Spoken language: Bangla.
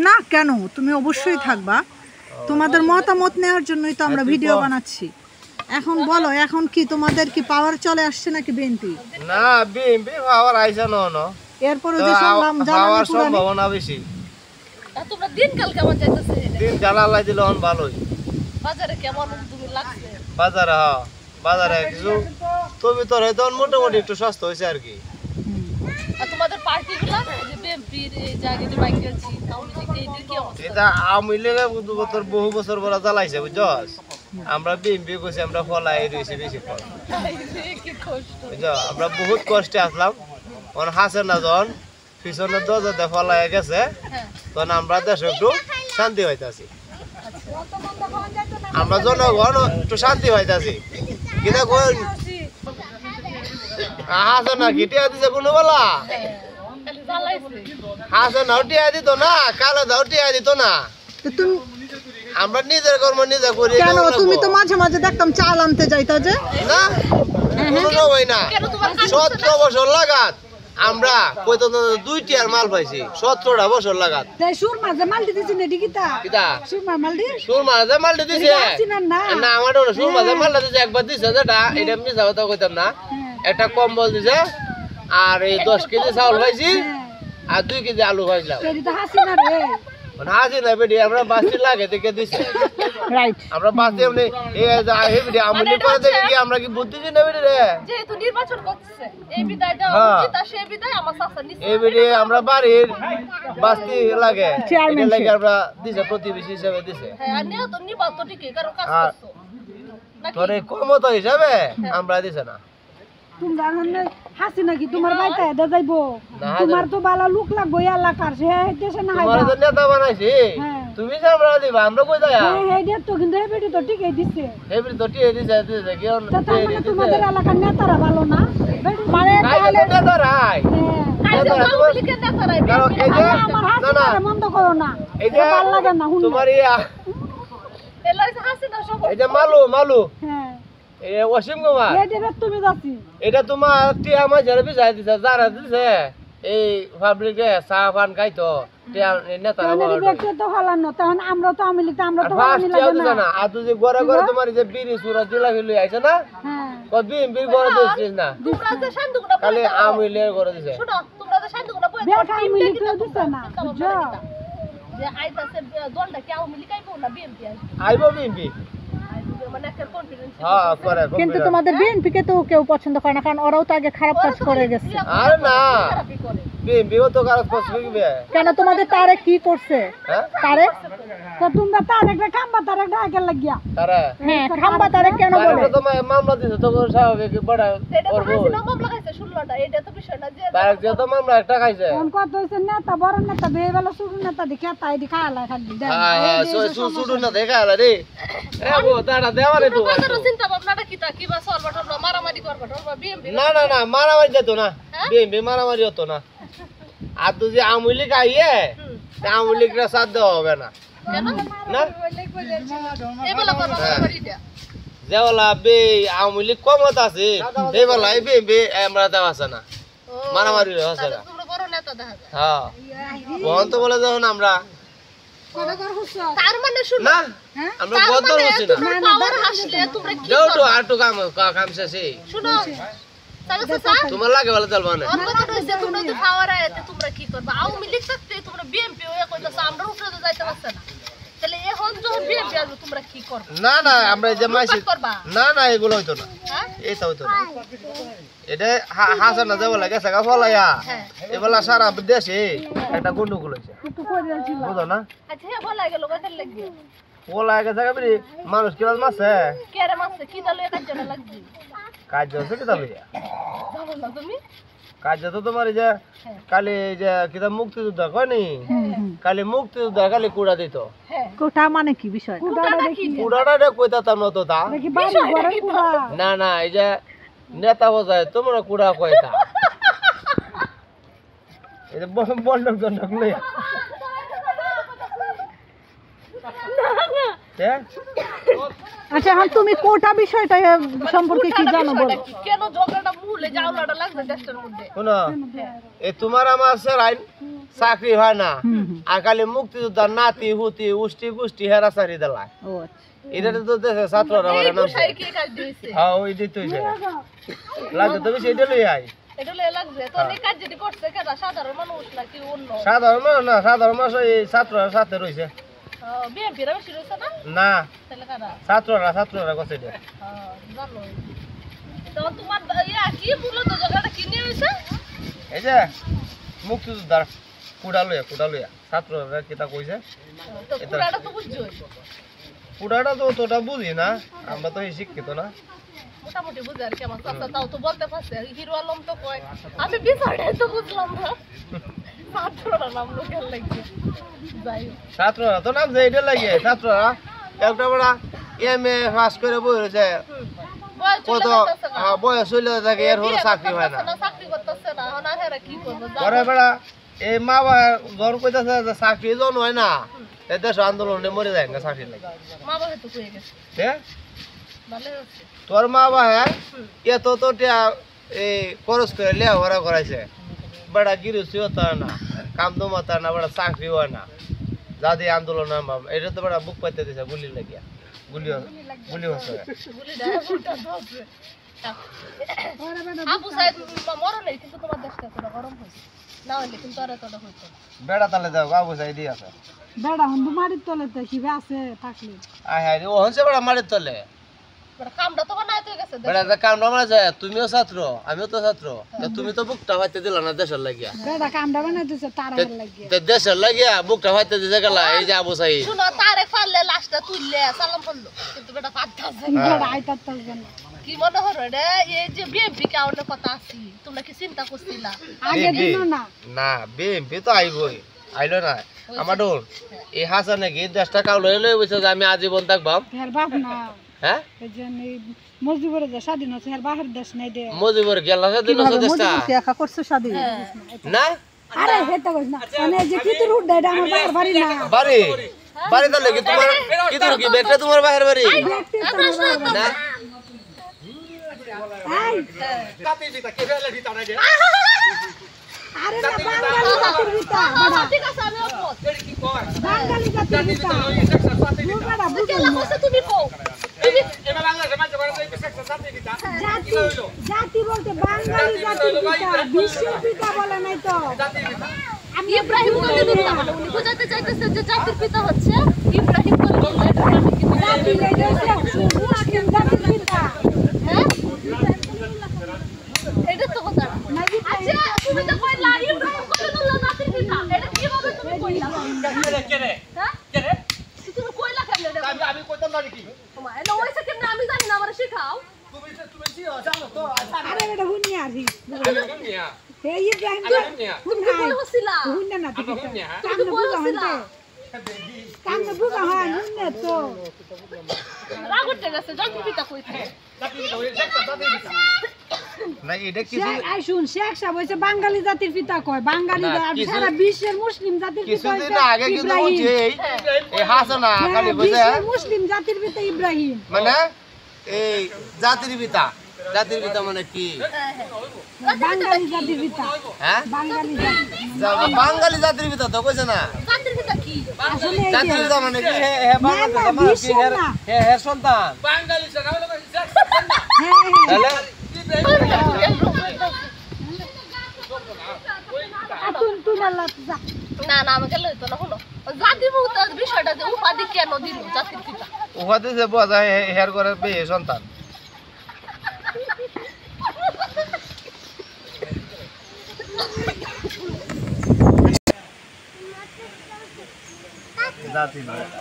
না কেন, তুমি অবশ্যই থাকবা। তোমাদের মতামত নেওয়ার জন্যই তো আমরা ভিডিও বানাচ্ছি। এখন বলো, এখন কি তোমাদের কি পাওয়ার চলে আসছে নাকি বিএনপি? না, বিএনপি পাওয়ার আইছে না, এরপরে যে শুনলাম পাওয়ার সম্ভাবনা বেশি। তোমরা দিনকাল কেমন যাইতেছে? দিনকাল আল্লাহ দিলে অন ভালোই। বাজারে কেমন তুমি লাগছে? বাজারে বাজারে কিছু তবে তোর হয়তো মোটামুটি একটু সস্তা হয়েছে আর কি। আর তোমাদের পার্টিগুলো যে বিএনপির এই জায়গায় যে বাইক গেছি আওয়ামী লীগ এইদের কি অবস্থা? এটা আওয়ামী লীগে তোর বহু বছর পরে জ্বালাইছে বুঝছস। আমরা বিএনপি কইছি আমরা ফলাই রয়েছি বেশি ফল কি কষ্ট বুঝছো। আমরা বহুত কষ্টে আসলাম, ওর হাসে না যখন পিছনের দরজাতে ফলাই গেছে তখন আমরা দেশে একটু শান্তি হইতাছি। আমরা জনগণ একটু শান্তি হইতাছি। কিনা কোন হাসে না গিটিয়া দিছে কোনো বলা হাসে না টিয়া দিত না, কালো দাও টিয়া দিত না। তুমি আমরা নিজের কর্ম নিজে করি। কেন তুমি তো মাঝে মাঝে দেখতাম চাল আনতে যাইতা যে? না কোনো হয় না, 17 বছর লাগাত আমরা কইতো 2টি আর মাল পাইছি 17টা বছর লাগাত। সুর মাঝে মাল দিতেছি না ডিকিতা কিটা সুর মাল দি সুর মাঝে মাল দিছে না আমার সুর মাঝে মাল দিছে একবার দিছে যেটা এটা আমি যাও তো কইতাম না। একটা কম্বল দিছে আর এই 10 কেজি চাউল পাইছি আর 2 কেজি আলু পাইলাম। এটা হাসিনা রে মানে হাসি না বেডি আমরা বাসি লাগে দেখে দিছে। রাইট, আমরা বাসি এমনি এই এই বেডি আমলি করে দেখি কি আমরা কি বুদ্ধি না বেডি রে যেহেতু নির্বাচন করতেছে এই বিদায় দেওয়া উচিত আর সেই বিদায় আমার চাচা নিছে। এই বেডি আমরা বাড়ির বাস্তি লাগে এটা লাগে আমরা দিছে প্রতিবেশী হিসেবে দিছে। হ্যাঁ আর নিও তো নিবা তো ঠিকই কারণ কাজ আর করছো নাকি? তোরে ক্ষমতা হিসাবে আমরা দিছে না। তোমরা হাসিনা কি তোমার বাইতা এদা যাইবো? তোমার তো বালা লোক লাগবো এলাকার সে দেশে না তোমার হাইবা যে নেতা বানাইছি তুমি আমরা দিবা আমরা কই যাই? হ্যাঁ হ্যাঁ এটা তো কিন্তু এবিডি তো ঠিকই দিছে। এই বেডি তো টিয়ে দিছে দিছে কি অন তা তার মানে তোমাদের এলাকার নেতারা ভালো না মানে তাহলে নেতা রাই কাজে আওয়ামী লীগের নেতারাই কারণ এই যে আমার না না হাসিনা মন্দ করো না, এই যে ভালো লাগে না হুন। তোমার ইয়া এলাই হাসিনা সব এই যে মালু হ্যাঁ এই অসীম কুমার এটা তুমি যাচ্ছি এটা তোমার টিয়া আমার যারা বিজাই দিছে যারা দিছে এই পাবলিকে চা পান খাইতো টিয়া নেতারা তাহলে ব্যক্তি তো হলানো তখন আমরা তো আমি লিখতে আমরা তো ফার্স্ট আমি টিয়া লাগে দিছে না। না আর তুই যে গড়ে গড়ে তোমার যে বিড়ি সুরা জিলাপি লই আইছে না হ্যাঁ কত বিড়ি গড়ে দিছিস না তোমরা যে সান্দুকটা খালি আমিলের করে দিছে। শুনো তোমরা যে সান্দুকটা বই বেটা আমি লিখতে দিছে না বুঝছো? যে আইতাছে দলটা কি আওয়ামী লীগ আইবো না বিএনপি আইবো? আইবো বিএনপি মানে একটা কনফিডেন্স হ্যাঁ করে কিন্তু তোমাদের বিএনপি কে তো কেউ পছন্দ করে না, কারণ ওরাও তো আগে খারাপ কাজ করে গেছে। আরে না খারাপই করে। বিএনপিও তো কারো পছন্দ করবে। কেন তোমাদের তারে কি করছে? হ্যাঁ তারে তো তোমরা তার একটা খাম্বা তার একটা আগে লাগিয়া তারা হ্যাঁ খাম্বা তারে কেন বলে? তারা তো মামলা দিছে তো স্বাভাবিক বড় এটা তো করবো। হাসিনা মামলা খাইছে 16টা, এটা তো বিষয় না যে তার যে তো মামলা একটা খাইছে। কোন কত হইছে নেতা বড় নেতা বেবেলা শুরু নেতা দেখে তাই দি খালা খালি দেন হ্যাঁ হ্যাঁ সুডু না দেখা আলা রে এ গো তারা দেওয়ারে তো বাজারও চিন্তা ভাবনাটা কি তা কিবা সলবা টলবা মারামারি করবা টলবা বিএমপি না না না মারামারি যেত না বিএনপি মারামারি হতো না। আর তুই যে আমুলি খাইয়ে আমুলিকরা সাথ দেওয়া হবে না কেন না এবেলা করবা মারামারি দিয়া যেবেলা বে আমুলি কমত আছে সেবেলা বিএনপি আমরা দেওয়া আছে না মারামারি হচ্ছে না। তোমরা বড় নেতা দেখা যায় হ্যাঁ বহন তো বলে যখন আমরা তার মানে শুনো না আমরা বদল হচ্ছি না তোমরা পাওয়ার হাসলে তোমরা কি যাও তো আর তো কাম শেষে শুনো তাহলে চাচা তোমার লাগে বলে চলবা না আমার কথা হইছে তোমরা তো পাওয়ার আইতে তোমরা কি করবা আওয়ামী লীগ থাকতে তোমরা বিএমপি হয়ে কইতাছ আমরা উপরে তো যাইতে পারছ না তাহলে এখন যখন বিএমপি আসবে তোমরা কি করবা না না আমরা যে মাইছি করবা না না এগুলো হইতো না হ্যাঁ এইটা হইতো না এটা হাসান না যাবো লাগে সাকা ফলাইয়া এবেলা সারা দেশে একটা গন্ডগোল হয়েছে বুঝো না আচ্ছা হ্যাঁ ভালো লাগে লোক কাল লাগবে ওলা আগে জায়গা বেরি মানুষ কিরাজ মাছে কে রে মাসে কি দালে কাজটা লাগবে কাজ হচ্ছে কি তাহলে জানো না তুমি কাজ তো তোমার এই যে কালি যে কিতা মুক্তিযোদ্ধা কয়নি কালি মুক্তিযোদ্ধা কালি কুড়া দিত হ্যাঁ কোটা মানে কি বিষয়? কুটাটা কি কুড়াটা কইতাম না তো তা দেখি বাড়ি ঘরে কুড়া না না এই যে নেতা বোঝায় তোমরা কুড়া কয়তা এই যে বন্ডক জন্ডক লইয়া আচ্ছা এখন তুমি কোটা বিষয়টা সম্পর্কে কি জানো বলো? কেন ঝগড়াটা মূলে জাউলাটা লাগছে দেশটার মধ্যে শোনো এই তোমার আমার স্যার আইন চাকরি হয় না আর খালি মুক্তিযোদ্ধার নাতি হুতি উষ্টি পুষ্টি হেরাচারি দেলায় ও আচ্ছা এটা তো দেশে ছাত্ররা মানে নাম কে কাজ দিয়েছে হ্যাঁ ওই দিতে হইছে লাগে তবে সেটা লই আই এটা লে লাগছে তো এই কাজ যদি করছে কেন সাধারণ মানুষ নাকি অন্য সাধারণ মানুষ না সাধারণ মানুষ এই ছাত্ররা সাথে রইছে বিএনপির বেশি রয়েছে না না তাহলে কারা ছাত্ররা কইছে এটা জানো তো তোমার ইয়া কি মূলত জায়গাটা কি নিয়ে হইছে এই যে মুক্তিযোদ্ধার কুড়া লইয়া ছাত্ররা কিটা কইছে তো পুরাটা তো বুঝছো কুড়াটা তো তোটা বুঝি না আমরা তো এই শিক্ষিত না মোটামুটি বুঝে আর কি আমার চাচা তাও তো বলতে পারছে হিরো আলম তো কয় আমি বিষয়টাই তো বুঝলাম না ছাত্ররা নাম লোকের লাগছে যাই হোক। ছাত্ররা তো নাম যে এটা লাগে ছাত্ররা একটা বড় এমএ পাস করে বই রয়েছে বয়স কত চলে যাইতেছে না। বয়স হইলে থাকে এর হলো বিয়ে চাকরি হয় না করতেছে চাকরি করতেছে না এখন আর হেরা কি করবো পরে বেড়া এই মা বাবা জন কইতাছে যে চাকরি জন হয় না এই দেশ আন্দোলনে মরে যায় না চাকরি লাগে মা বাবা তো কয়ে গেছে হ্যাঁ ভালো হচ্ছে তোর মা বাবা এত তো এই খরচ করে লেখাপড়া করাইছে বেড়া গিরুসি হতো না কাম তো মাতা না বেড়া চাকরি হয় না জাতি আন্দোলন এটা তো বেড়া বুক পাইতে দিছে গুলি লাগিয়া গুলি হচ্ছে বলি দেয় উল্টা ধরছে আবু সাহেব মরো নেই কিন্তু তোমার দেশটা তো গরম হয়েছে না হলে কিন্তু আর এতটা হইতো না। বেড়া তালে যাও বাবু চাই দিয়ে আছে বেড়া হন্দু মারির তলেতে কিবা আছে থাকলে আয় হায় রে ও হচ্ছে বেড়া মারির তলে মানে কামটা তো বানাইতে গেছে বেড়া যে কামটা মারা যায় তুমিও ছাত্র আমিও তো ছাত্র তা তুমি তো বুকটা পাইতে দিলা না দেশের লাগিয়া বেড়া কামড়া বানাইতেছে তারা লাগিয়ে তে দেশের লাগিয়া বুকটা পাইতে দিছে গেলা এই যে আবু সাই শুনো তারে পারলে লাশটা তুললে সালাম করলো কিন্তু বেটা পাত্তাছে না। বেড়া আইতার তাজবে না কি মনে হলো রে এই যে বিএমপি কে অন্য কথা আছি তোমরা কি চিন্তা করছিলা আগে দিন না না বিএমপি তো আইবই আইলো না আমার ডোন এই হাসান নাকি 10 টাকা লই বসে যে আমি আজীবন থাকবাম হের বাপ না হ্যাঁ এই যে মজদুরের যে স্বাধীন আছে হের বাহের দেশ নাই দে মজিবর গেল না দিন দেশটা একা করছো শাদি না আরে হেতা কইছ না মানে যে কি তোর উড এটা আমার বাহির বাড়ি না বাড়ি বাড়ি তো লাগি তোমার কি তোর কি বেটা তোমার বাহির বাড়ি না এই আরে না বাঙালি জাতির ভিতা বড়া ঠিক আছে আমি অপত বাঙালি জাতির ভিতা বড়া বুঝো কেলা কইছে তুমি কও তুমি জাতি জাতি বলতে বাঙালি জাতির পিতা বিশ্বের পিতা বলে নাই তো আমি ইব্রাহিম কলির পিতা বলে উনি বোঝাতে চাইতেছে যে জাতির পিতা হচ্ছে ইব্রাহিম কলির পিতা আমি কি জাতি লেগেছে মুসলিম জাতির পিতা হ্যাঁ এটা তো কথা নাকি আচ্ছা তুমি তো কইলা ইব্রাহিম কলির জাতির পিতা এটা কিভাবে তুমি কইলা হ্যাঁ তুমি কইলা কেন এটা আমি কইতাম না কি তোমার এটা হইছে কেন আমি জানি না আমারে শিখাও তুমি কি জানো তো আরে এটা হুন্নি আরহি হে ইব্রাহিম তুমি বল হছিলা হুন্না না তুমি তুমি বল হছিলা কামনে বুঝা হয় হুন্নে তো রাগ উঠে গেছে জাতির পিতা কইছে না এটা কিছু আই শুন শেখ সাহেব হইছে বাঙালি জাতির পিতা কয় বাঙালি না, আর কিছু- সারা বিশ্বের মুসলিম জাতির পিতা কিছুদিন হইছে আগে কিন্তু ইব্রাহিম বলছে এই হাসানা খালি বুঝে বিশ্বের মুসলিম জাতির পিতা ইব্রাহিম মানে এই জাতির পিতা মানে কি বাঙালি জাতির পিতা হ্যাঁ বাঙালি জাতি বাঙালি জাতির পিতা তো কইছে না জাতির পিতা কি আসলে এই জাতির যে- পিতা মানে কি হে হে বাঙালি না, মানে কি বিশ্বের হে না। হে সন্তান হ্যাঁ তাহলে তুই আল্লাহ যা না না আমাকে লইতো না হলো জাতির বিষয়টা যে উপাধি কেন দিল জাতির পিতা উহাতে যে বোঝা হের করে পেয়ে সন্তান জাতি